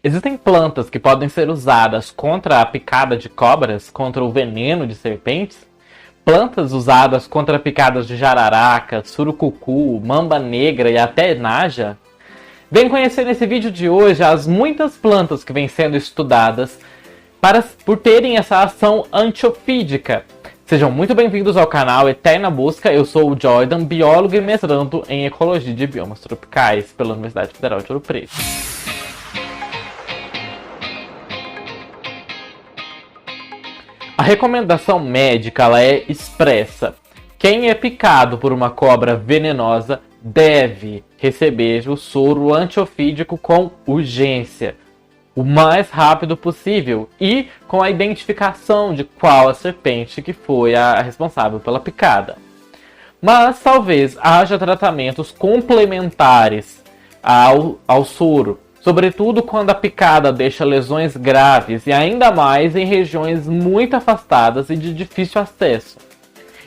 Existem plantas que podem ser usadas contra a picada de cobras, contra o veneno de serpentes? Plantas usadas contra picadas de jararaca, surucucu, mamba negra e até naja? Vem conhecer nesse vídeo de hoje as muitas plantas que vêm sendo estudadas por terem essa ação antiofídica. Sejam muito bem-vindos ao canal Eterna Busca. Eu sou o Jordan, biólogo e mestrando em Ecologia de Biomas Tropicais pela Universidade Federal de Ouro Preto. A recomendação médica ela é expressa. Quem é picado por uma cobra venenosa deve receber o soro antiofídico com urgência, o mais rápido possível e com a identificação de qual a serpente que foi a responsável pela picada. Mas talvez haja tratamentos complementares ao soro, sobretudo quando a picada deixa lesões graves e ainda mais em regiões muito afastadas e de difícil acesso.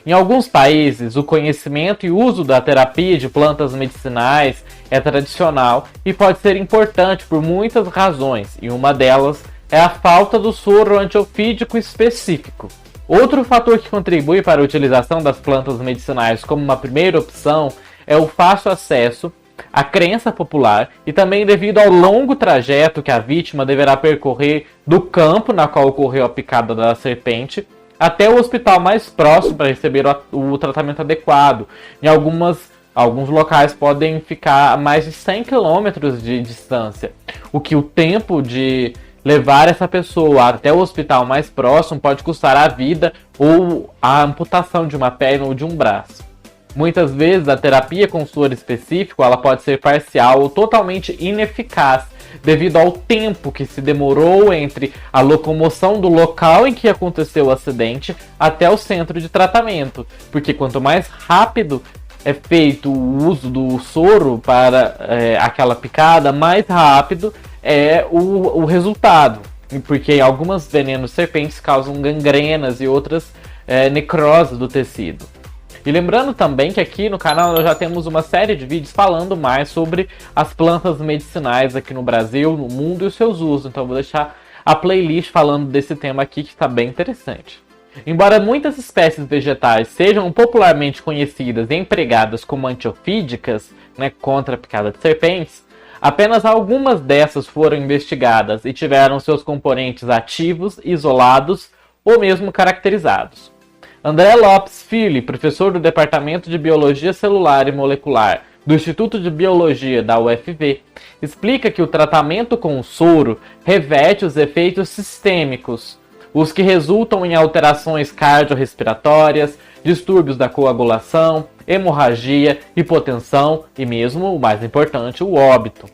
Em alguns países, o conhecimento e uso da terapia de plantas medicinais é tradicional e pode ser importante por muitas razões, e uma delas é a falta do soro antiofídico específico. Outro fator que contribui para a utilização das plantas medicinais como uma primeira opção é o fácil acesso, a crença popular e também devido ao longo trajeto que a vítima deverá percorrer do campo na qual ocorreu a picada da serpente até o hospital mais próximo para receber o tratamento adequado. Em alguns locais podem ficar a mais de 100 km de distância, o que o tempo de levar essa pessoa até o hospital mais próximo pode custar a vida ou a amputação de uma perna ou de um braço. Muitas vezes a terapia com soro específico ela pode ser parcial ou totalmente ineficaz devido ao tempo que se demorou entre a locomoção do local em que aconteceu o acidente até o centro de tratamento, porque quanto mais rápido é feito o uso do soro para aquela picada, mais rápido é o resultado, porque algumas venenos serpentes causam gangrenas e outras necroses do tecido. E lembrando também que aqui no canal nós já temos uma série de vídeos falando mais sobre as plantas medicinais aqui no Brasil, no mundo e os seus usos. Então eu vou deixar a playlist falando desse tema aqui que está bem interessante. Embora muitas espécies vegetais sejam popularmente conhecidas e empregadas como antiofídicas, contra a picada de serpentes, apenas algumas dessas foram investigadas e tiveram seus componentes ativos, isolados ou mesmo caracterizados. André Lopes Filho, professor do Departamento de Biologia Celular e Molecular do Instituto de Biologia da UFV, explica que o tratamento com o soro reverte os efeitos sistêmicos, os que resultam em alterações cardiorrespiratórias, distúrbios da coagulação, hemorragia, hipotensão e mesmo, o mais importante, o óbito.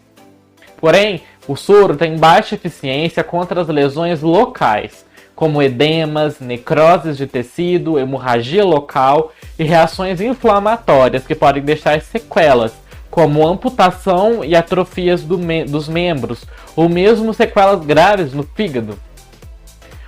Porém, o soro tem baixa eficiência contra as lesões locais, como edemas, necroses de tecido, hemorragia local e reações inflamatórias que podem deixar sequelas, como amputação e atrofias dos membros, ou mesmo sequelas graves no fígado.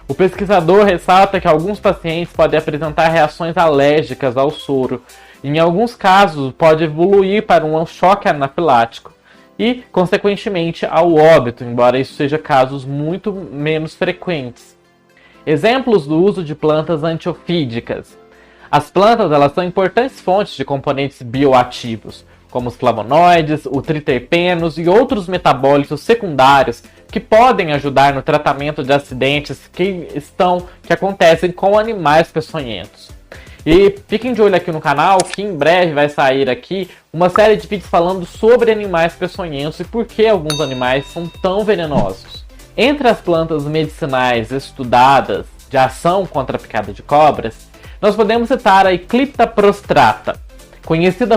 O pesquisador ressalta que alguns pacientes podem apresentar reações alérgicas ao soro, e em alguns casos pode evoluir para um choque anafilático e, consequentemente, ao óbito, embora isso seja casos muito menos frequentes. Exemplos do uso de plantas antiofídicas. As plantas elas são importantes fontes de componentes bioativos, como os flavonoides, o triterpenos e outros metabólitos secundários que podem ajudar no tratamento de acidentes que acontecem com animais peçonhentos. E fiquem de olho aqui no canal que em breve vai sair aqui uma série de vídeos falando sobre animais peçonhentos e por que alguns animais são tão venenosos. Entre as plantas medicinais estudadas de ação contra a picada de cobras, nós podemos citar a Eclipta prostrata, conhecida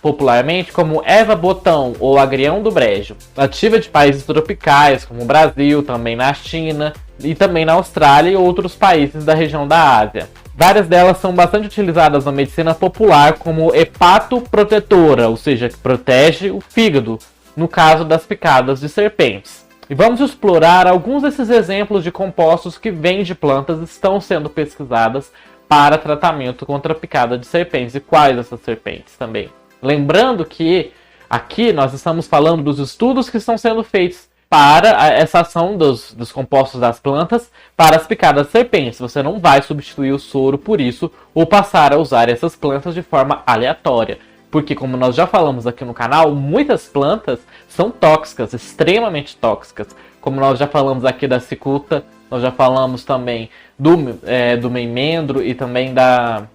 popularmente como erva botão ou agrião do brejo, nativa de países tropicais como o Brasil, também na China e também na Austrália e outros países da região da Ásia. Várias delas são bastante utilizadas na medicina popular como hepatoprotetora, ou seja, que protege o fígado no caso das picadas de serpentes. E vamos explorar alguns desses exemplos de compostos que vêm de plantas e estão sendo pesquisadas para tratamento contra a picada de serpentes e quais essas serpentes também. Lembrando que aqui nós estamos falando dos estudos que estão sendo feitos para essa ação dos compostos das plantas para as picadas de serpentes. Você não vai substituir o soro por isso ou passar a usar essas plantas de forma aleatória. Porque, como nós já falamos aqui no canal, muitas plantas são tóxicas, extremamente tóxicas. Como nós já falamos aqui da cicuta, nós já falamos também do meimendro e também da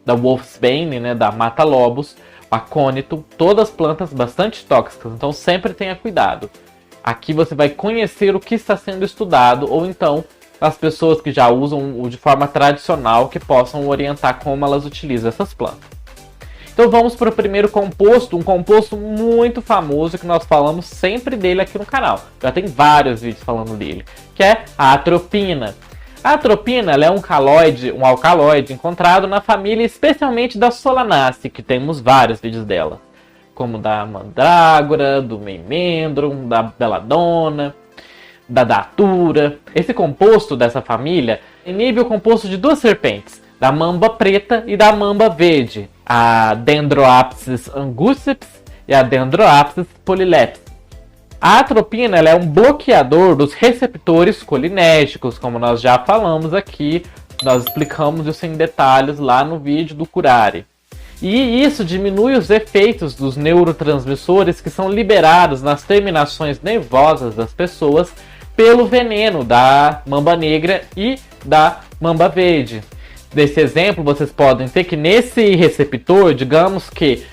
wolfsbane, né, da mata-lobos, acônito, todas plantas bastante tóxicas, então sempre tenha cuidado. Aqui você vai conhecer o que está sendo estudado, ou então as pessoas que já usam de forma tradicional que possam orientar como elas utilizam essas plantas. Então vamos para o primeiro composto, um composto muito famoso que nós falamos sempre dele aqui no canal. Já tem vários vídeos falando dele, que é a atropina. A atropina ela é um alcaloide encontrado na família especialmente da Solanaceae, que temos vários vídeos dela, como da mandrágora, do meimendrum, da belladonna, da datura. Esse composto dessa família inibe o composto de duas serpentes, da mamba preta e da mamba verde, a Dendroaspis angustips e a Dendroaspis polylepis. A atropina ela é um bloqueador dos receptores colinérgicos, como nós já falamos aqui, nós explicamos isso em detalhes lá no vídeo do Curare. E isso diminui os efeitos dos neurotransmissores que são liberados nas terminações nervosas das pessoas pelo veneno da mamba negra e da mamba verde. Desse exemplo, vocês podem ter que nesse receptor, digamos que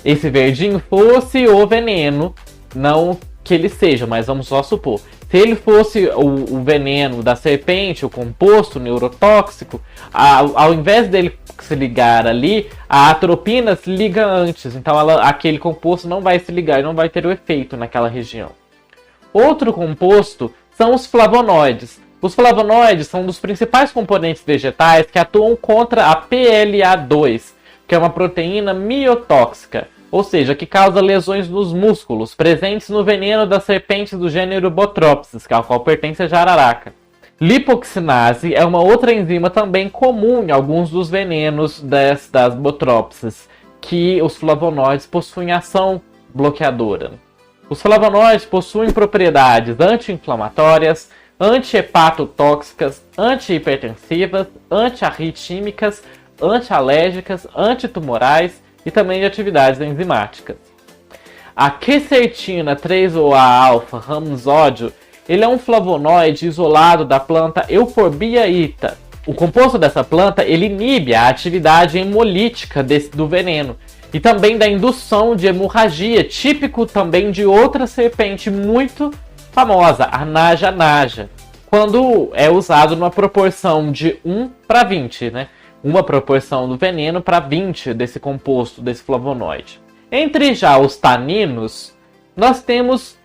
esse verdinho fosse o veneno, não que ele seja, mas vamos só supor. Se ele fosse o veneno da serpente, o composto neurotóxico, ao invés dele se ligar ali, a atropina se liga antes. Então aquele composto não vai se ligar e não vai ter o efeito naquela região. Outro composto são os flavonoides. Os flavonoides são um dos principais componentes vegetais que atuam contra a PLA2, que é uma proteína miotóxica, ou seja, que causa lesões nos músculos, presentes no veneno das serpentes do gênero Botropsis, ao qual pertence a jararaca. Lipoxinase é uma outra enzima também comum em alguns dos venenos das Botropsis, que os flavonoides possuem ação bloqueadora. Os flavonoides possuem propriedades anti-inflamatórias, anti-hepatotóxicas, anti-hipertensivas, anti-arritmínicas, anti-alérgicas, antitumorais e também de atividades enzimáticas. A quercetina 3-OA-alfa ramsódio, ele é um flavonoide isolado da planta Euphorbia ita. O composto dessa planta ele inibe a atividade hemolítica do veneno e também da indução de hemorragia, típico também de outra serpente muito famosa, a naja-naja, quando é usado numa proporção de 1 para 20, né? Uma proporção do veneno para 20 desse composto, desse flavonoide. Entre já os taninos, nós temos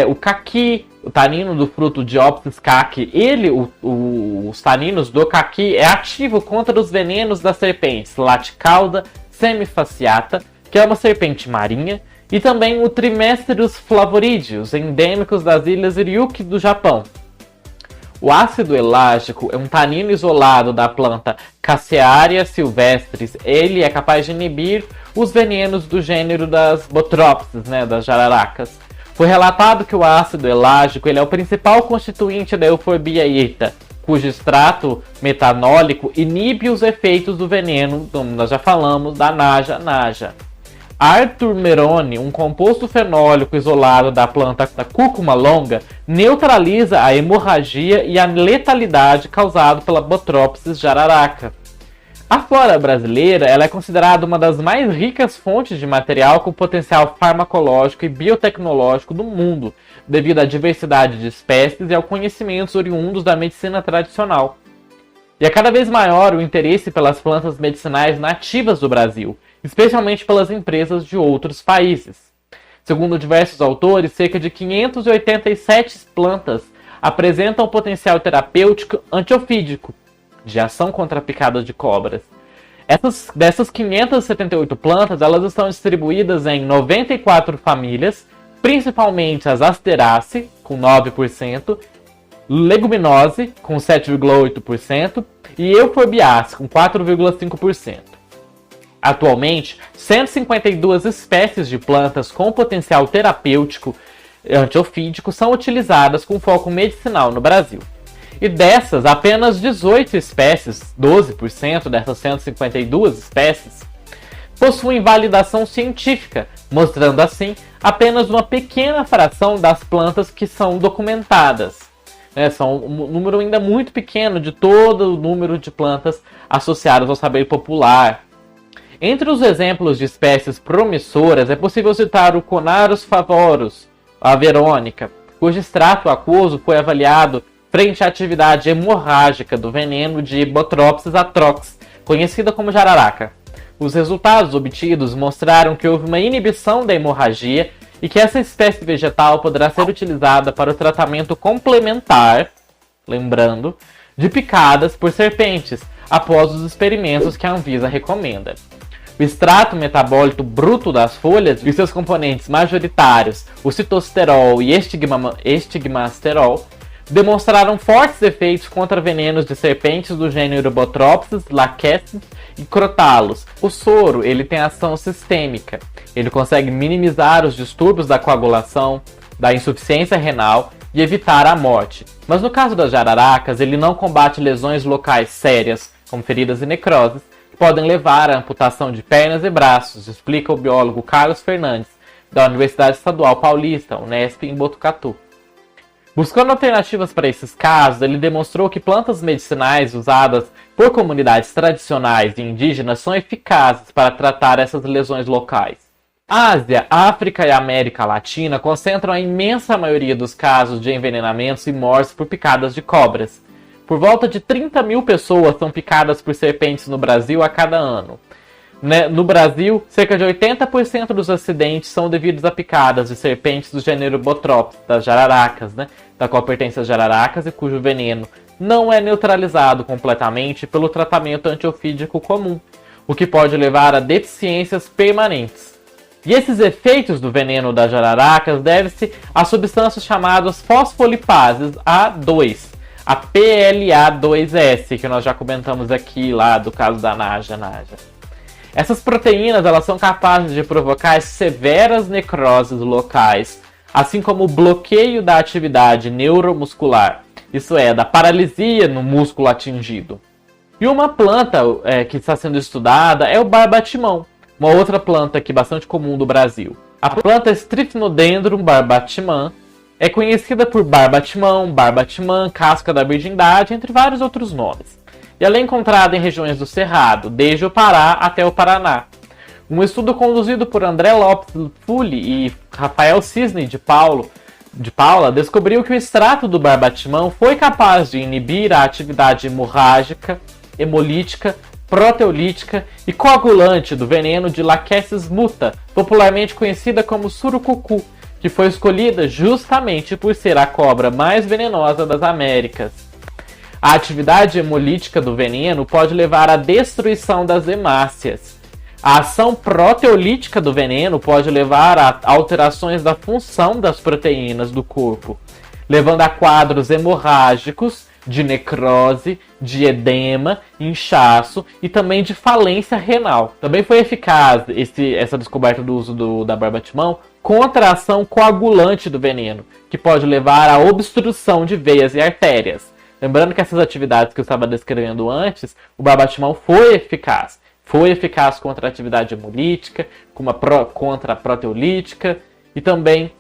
o caqui, o tanino do fruto Diopsis caqui. Os taninos do caqui é ativo contra os venenos das serpentes Laticauda semifasciata, que é uma serpente marinha, e também o Trimesterus flavoridius, endêmicos das ilhas Ryukyu do Japão. O ácido elágico é um tanino isolado da planta Cassearia silvestris. Ele é capaz de inibir os venenos do gênero das Botropsis, né, das jararacas. Foi relatado que o ácido elágico ele é o principal constituinte da Euphorbia ita, cujo extrato metanólico inibe os efeitos do veneno, como nós já falamos, da naja-naja. Arthur Meroni, um composto fenólico isolado da planta da cúrcuma longa, neutraliza a hemorragia e a letalidade causada pela Botropsis jararaca. A flora brasileira ela é considerada uma das mais ricas fontes de material com potencial farmacológico e biotecnológico do mundo, devido à diversidade de espécies e ao conhecimentos oriundos da medicina tradicional. E é cada vez maior o interesse pelas plantas medicinais nativas do Brasil, especialmente pelas empresas de outros países. Segundo diversos autores, cerca de 587 plantas apresentam potencial terapêutico antiofídico, de ação contra a picada de cobras. Dessas 578 plantas, elas estão distribuídas em 94 famílias, principalmente as Asteraceae, com 9%, Leguminose, com 7,8%, e Euphorbiaceae, com 4,5%. Atualmente, 152 espécies de plantas com potencial terapêutico antiofídicos são utilizadas com foco medicinal no Brasil. E dessas, apenas 18 espécies, 12% dessas 152 espécies, possuem validação científica, mostrando assim apenas uma pequena fração das plantas que são documentadas. São um número ainda muito pequeno de todo o número de plantas associadas ao saber popular. Entre os exemplos de espécies promissoras, é possível citar o Conarus favorus, a verônica, cujo extrato aquoso foi avaliado frente à atividade hemorrágica do veneno de Botrytis atrox, conhecida como jararaca. Os resultados obtidos mostraram que houve uma inibição da hemorragia e que essa espécie vegetal poderá ser utilizada para o tratamento complementar, lembrando, de picadas por serpentes, após os experimentos que a Anvisa recomenda. O extrato metabólico bruto das folhas e seus componentes majoritários, o citosterol e estigmasterol, demonstraram fortes efeitos contra venenos de serpentes do gênero Botrytis, Lachesis e Crotalus. O soro ele tem ação sistêmica. Ele consegue minimizar os distúrbios da coagulação, da insuficiência renal e evitar a morte. Mas no caso das jararacas, ele não combate lesões locais sérias, como feridas e necroses, que podem levar à amputação de pernas e braços, explica o biólogo Carlos Fernandes, da Universidade Estadual Paulista, Unesp, em Botucatu. Buscando alternativas para esses casos, ele demonstrou que plantas medicinais usadas por comunidades tradicionais e indígenas são eficazes para tratar essas lesões locais. A Ásia, África e América Latina concentram a imensa maioria dos casos de envenenamentos e mortes por picadas de cobras. Por volta de 30 mil pessoas são picadas por serpentes no Brasil a cada ano. No Brasil, cerca de 80% dos acidentes são devidos a picadas de serpentes do gênero Botrytis, das jararacas, da qual pertencem as jararacas e cujo veneno não é neutralizado completamente pelo tratamento antiofídico comum, o que pode levar a deficiências permanentes. E esses efeitos do veneno das jararacas devem-se a substâncias chamadas fosfolipases A2, a PLA2S, que nós já comentamos aqui lá do caso da Naja. Essas proteínas elas são capazes de provocar severas necroses locais, assim como o bloqueio da atividade neuromuscular, isso é, da paralisia no músculo atingido. E uma planta que está sendo estudada é o barbatimão, uma outra planta aqui bastante comum do Brasil. A planta Strychnodendron barbatimã é conhecida por barbatimão, barbatimã, casca da virgindade, entre vários outros nomes. E ela é encontrada em regiões do Cerrado, desde o Pará até o Paraná. Um estudo conduzido por André Lopes Fulli e Rafael Cisne de Paula descobriu que o extrato do barbatimão foi capaz de inibir a atividade hemorrágica, hemolítica, proteolítica e coagulante do veneno de Lachesis muta, popularmente conhecida como surucucu, que foi escolhida justamente por ser a cobra mais venenosa das Américas. A atividade hemolítica do veneno pode levar à destruição das hemácias. A ação proteolítica do veneno pode levar a alterações da função das proteínas do corpo, levando a quadros hemorrágicos, de necrose, de edema, inchaço e também de falência renal. Também foi eficaz essa descoberta do uso da barbatimão contra a ação coagulante do veneno, que pode levar à obstrução de veias e artérias. Lembrando que essas atividades que eu estava descrevendo antes, o barbatimão foi eficaz. Foi eficaz contra a atividade hemolítica, contra a proteolítica e também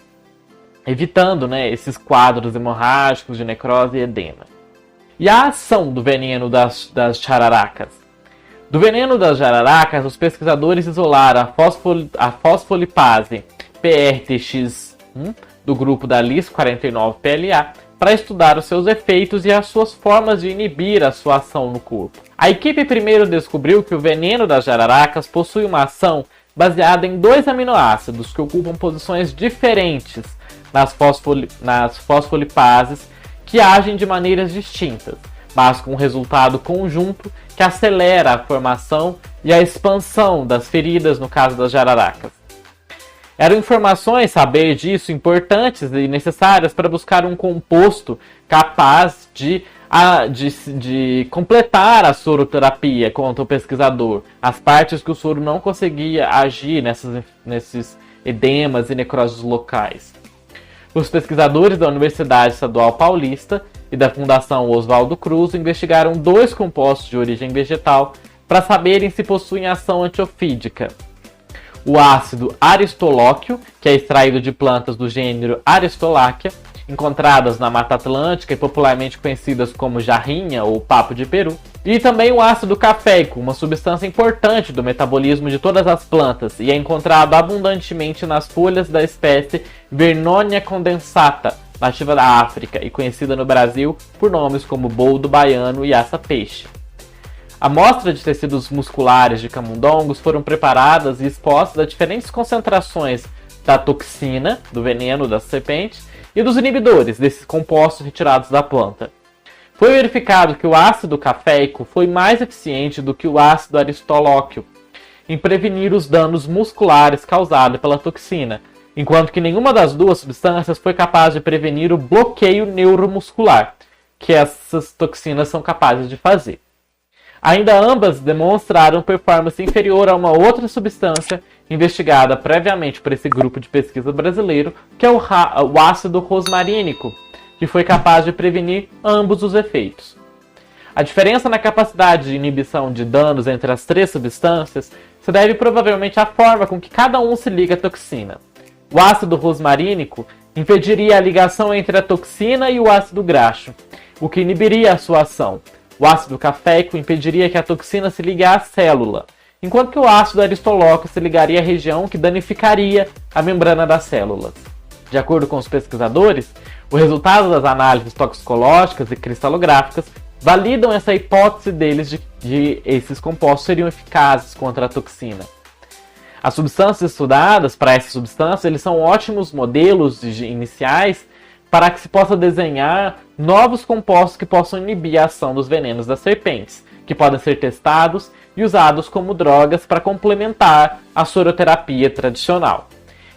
evitando esses quadros hemorrágicos de necrose e edema. E a ação do veneno das jararacas? Do veneno das jararacas, os pesquisadores isolaram a fosfolipase PRTX1 do grupo da LIS49PLA para estudar os seus efeitos e as suas formas de inibir a sua ação no corpo. A equipe primeiro descobriu que o veneno das jararacas possui uma ação baseada em 2 aminoácidos que ocupam posições diferentes nas fosfolipases que agem de maneiras distintas, mas com um resultado conjunto que acelera a formação e a expansão das feridas no caso das jararacas. Eram informações, saber disso, importantes e necessárias para buscar um composto capaz de completar a soroterapia, conta o pesquisador, as partes que o soro não conseguia agir nesses edemas e necroses locais. Os pesquisadores da Universidade Estadual Paulista e da Fundação Oswaldo Cruz investigaram 2 compostos de origem vegetal para saberem se possuem ação antiofídica. O ácido aristolóquio, que é extraído de plantas do gênero Aristolachia, encontradas na Mata Atlântica e popularmente conhecidas como jarrinha ou papo de peru, e também o ácido cafeico, uma substância importante do metabolismo de todas as plantas e é encontrado abundantemente nas folhas da espécie Vernonia condensata, nativa da África e conhecida no Brasil por nomes como boldo baiano e aça-peixe. Amostras de tecidos musculares de camundongos foram preparadas e expostas a diferentes concentrações da toxina, do veneno das serpentes, e dos inibidores desses compostos retirados da planta. Foi verificado que o ácido cafeico foi mais eficiente do que o ácido aristolóquio em prevenir os danos musculares causados pela toxina, enquanto que nenhuma das duas substâncias foi capaz de prevenir o bloqueio neuromuscular, que essas toxinas são capazes de fazer. Ainda ambas demonstraram performance inferior a uma outra substância investigada previamente por esse grupo de pesquisa brasileiro, que é o ácido rosmarínico, que foi capaz de prevenir ambos os efeitos. A diferença na capacidade de inibição de danos entre as 3 substâncias se deve provavelmente à forma com que cada um se liga à toxina. O ácido rosmarínico impediria a ligação entre a toxina e o ácido graxo, o que inibiria a sua ação. O ácido cafeico impediria que a toxina se ligue à célula, enquanto que o ácido aristolóquio se ligaria à região que danificaria a membrana das células. De acordo com os pesquisadores, o resultado das análises toxicológicas e cristalográficas validam essa hipótese deles de esses compostos seriam eficazes contra a toxina. As substâncias estudadas para essa substância eles são ótimos modelos iniciais para que se possa desenhar novos compostos que possam inibir a ação dos venenos das serpentes, que podem ser testados e usados como drogas para complementar a soroterapia tradicional.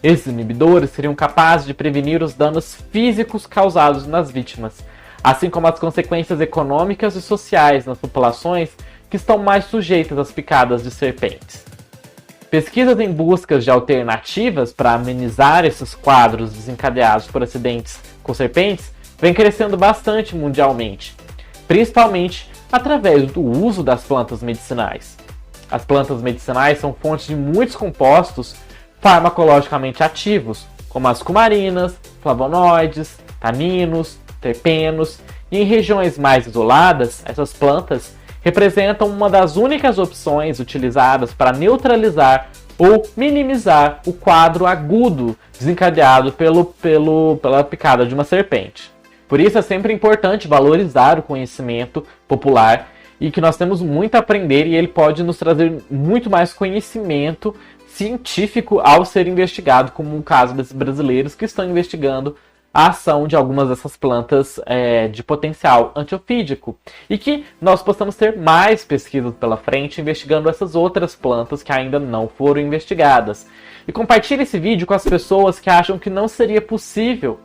Esses inibidores seriam capazes de prevenir os danos físicos causados nas vítimas, assim como as consequências econômicas e sociais nas populações que estão mais sujeitas às picadas de serpentes. Pesquisas em busca de alternativas para amenizar esses quadros desencadeados por acidentes com serpentes vem crescendo bastante mundialmente, principalmente através do uso das plantas medicinais. As plantas medicinais são fontes de muitos compostos farmacologicamente ativos, como as cumarinas, flavonoides, taninos, terpenos, e em regiões mais isoladas, essas plantas representam uma das únicas opções utilizadas para neutralizar ou minimizar o quadro agudo desencadeado pela picada de uma serpente. Por isso é sempre importante valorizar o conhecimento popular e que nós temos muito a aprender e ele pode nos trazer muito mais conhecimento científico ao ser investigado, como o caso desses brasileiros que estão investigando a ação de algumas dessas plantas de potencial antiofídico. E que nós possamos ter mais pesquisas pela frente investigando essas outras plantas que ainda não foram investigadas. E compartilhe esse vídeo com as pessoas que acham que não seria possível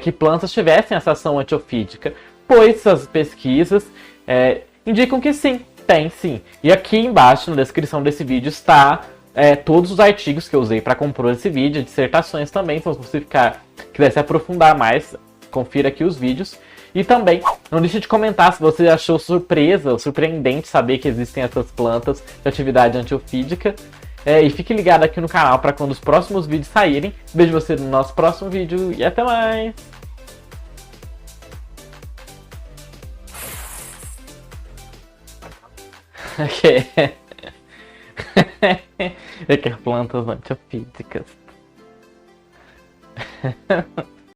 que plantas tivessem essa ação antiofídica, pois as pesquisas indicam que sim, tem sim. E aqui embaixo na descrição desse vídeo está todos os artigos que eu usei para compor esse vídeo, dissertações também, então se você quiser se aprofundar mais, confira aqui os vídeos. E também, não deixe de comentar se você achou surpresa ou surpreendente saber que existem essas plantas de atividade antiofídica. E fique ligado aqui no canal para quando os próximos vídeos saírem. Vejo você no nosso próximo vídeo e até mais! É que plantas antiofídicas.